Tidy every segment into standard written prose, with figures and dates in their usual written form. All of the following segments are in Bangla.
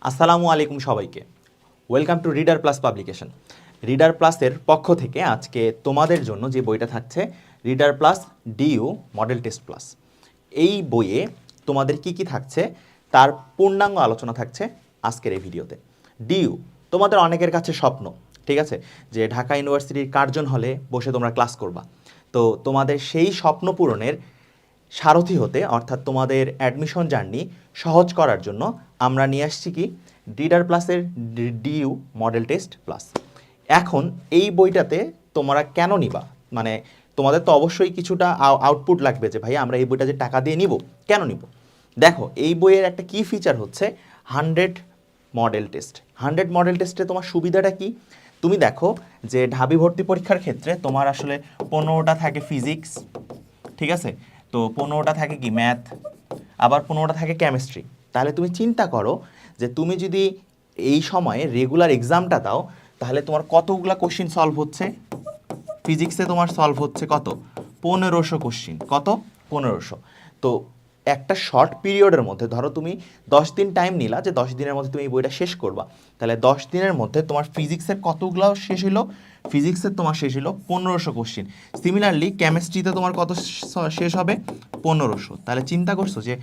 আসসালামু আলাইকুম সবাইকে। Welcome to reader plus publication. Reader প্লাসের পক্ষ থেকে আজকে তোমাদের জন্য যে বইটা থাকছে reader plus DU model test plus. এই বইয়ে তোমাদের কি কি থাকছে তার পূর্ণাঙ্গ আলোচনা থাকছে আজকের এই ভিডিওতে। ডিইউ তোমাদের অনেকের কাছে স্বপ্ন, ঠিক আছে, যে ঢাকা ইউনিভার্সিটির কার্জন হলে বসে তোমরা ক্লাস করবা। তো তোমাদের সেই স্বপ্ন পূরণের সারথি হতে অর্থাৎ তোমাদের অ্যাডমিশন জার্নি সহজ করার জন্য আমরা নিয়ে আসছি কি রিডার প্লাসের ডিইউ মডেল টেস্ট প্লাস। এখন এই বইটাতে তোমরা কেন নিবা, মানে তোমাদের তো অবশ্যই কিছুটা আউটপুট লাগবে যে ভাই আমরা এই বইটা যে টাকা দিয়ে নিব, কেন নিব। দেখো এই বইয়ের একটা কি ফিচার হচ্ছে 100 মডেল টেস্ট। 100 মডেল টেস্টে তোমার সুবিধাটা কি? তুমি দেখো যে ঢাবি ভর্তি পরীক্ষার ক্ষেত্রে তোমার আসলে 15টা থাকে ফিজিক্স, ঠিক আছে, তো 15টা থাকে কি ম্যাথ, আবার 15টা থাকে কেমিস্ট্রি। তাহলে তুমি চিন্তা করো যে তুমি যদি এই সময়ে রেগুলার এক্সামটা দাও তাহলে তোমার কতগুলা কোশ্চিন সলভ হচ্ছে। ফিজিক্সে তোমার সলভ হচ্ছে কত? 1500 কোশ্চিন। কত? 1500। তো একটা শর্ট পিরিয়ডের মধ্যে ধরো তুমি 10 দিন টাইম নিলা যে 10 দিনের মধ্যে তুমি এই বইটা শেষ করবা, তাহলে 10 দিনের মধ্যে তোমার ফিজিক্সের কতগুলো শেষ হলো? ফিজিক্সের তোমার শেষ হলো 1500 কোশ্চিন। সিমিলারলি কেমিস্ট্রিতে তোমার কত শেষ হবে? 1500। তাহলে চিন্তা করছো যে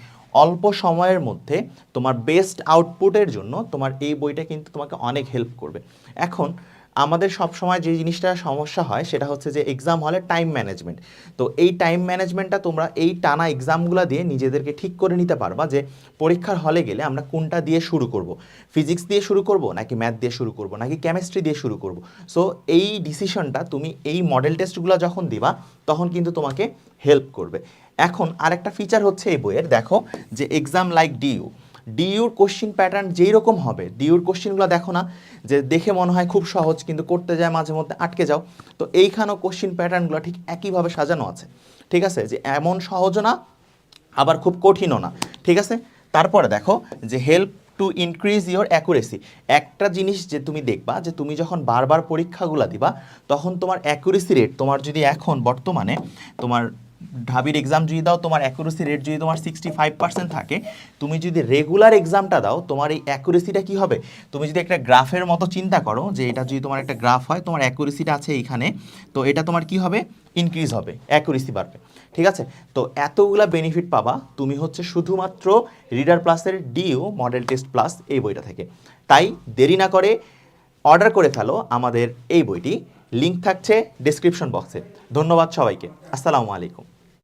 অল্প সময়ের মধ্যে তোমার বেস্ট আউটপুটের জন্য তোমার এই বইটা কিন্তু তোমাকে অনেক হেল্প করবে। এখন আমাদের সব সময় যে জিনিসটা সমস্যা হয় সেটা হচ্ছে যে এক্সাম হলে টাইম ম্যানেজমেন্ট। তো এই টাইম ম্যানেজমেন্টটা তোমরা এই টানা এক্সামগুলো দিয়ে নিজেদেরকে ঠিক করে নিতে পারবা যে পরীক্ষার হলে গেলে আমরা কোনটা দিয়ে শুরু করব, ফিজিক্স দিয়ে শুরু করব নাকি ম্যাথ দিয়ে শুরু করব নাকি কেমিস্ট্রি দিয়ে শুরু করব। সো এই ডিসিশনটা তুমি এই মডেল টেস্টগুলো যখন দিবা তখন কিন্তু তোমাকে হেল্প করবে। এখন আরেকটা ফিচার হচ্ছে এই বইয়ের, দেখো যে এক্সাম লাইক ডিইউর কোশ্চিন প্যাটার্ন যেই রকম হবে, ডিইউর কোশ্চিনগুলো দেখো না যে দেখে মনে হয় খুব সহজ কিন্তু করতে যায় মাঝে মধ্যে আটকে যাও। তো এইখানেও কোশ্চিন প্যাটার্নগুলো ঠিক একইভাবে সাজানো আছে, ঠিক আছে, যে এমন সহজও না আবার খুব কঠিনও না, ঠিক আছে। তারপরে দেখো যে help to increase your accuracy. একটা জিনিস যে তুমি দেখবা যে তুমি যখন বারবার পরীক্ষাগুলো দিবা তখন তোমার অ্যাকুরেসি রেট, তোমার যদি এখন বর্তমানে তোমার ঢাবির এক্সাম যদি দাও তোমার অ্যাকুরেসি রেট যদি তোমার 65% থাকে, তুমি যদি রেগুলার এক্সামটা দাও তোমার এই অ্যাকুরেসিটা কী হবে? তুমি যদি একটা গ্রাফের মতো চিন্তা করো যে এটা যদি তোমার একটা গ্রাফ হয়, তোমার অ্যাকুরেসিটা আছে এইখানে, তো এটা তোমার কি হবে? ইনক্রিজ হবে, অ্যাকুরেসি বাড়বে, ঠিক আছে। তো এতগুলা বেনিফিট পাবা তুমি হচ্ছে শুধুমাত্র রিডার প্লাসের ডিইউ মডেল টেস্ট প্লাস এই বইটা থেকে। তাই দেরি না করে অর্ডার করে ফেলো আমাদের এই বইটি। লিঙ্ক থাকছে ডেসক্রিপশন বক্সে। ধন্যবাদ সবাইকে। আসসালামু আলাইকুম।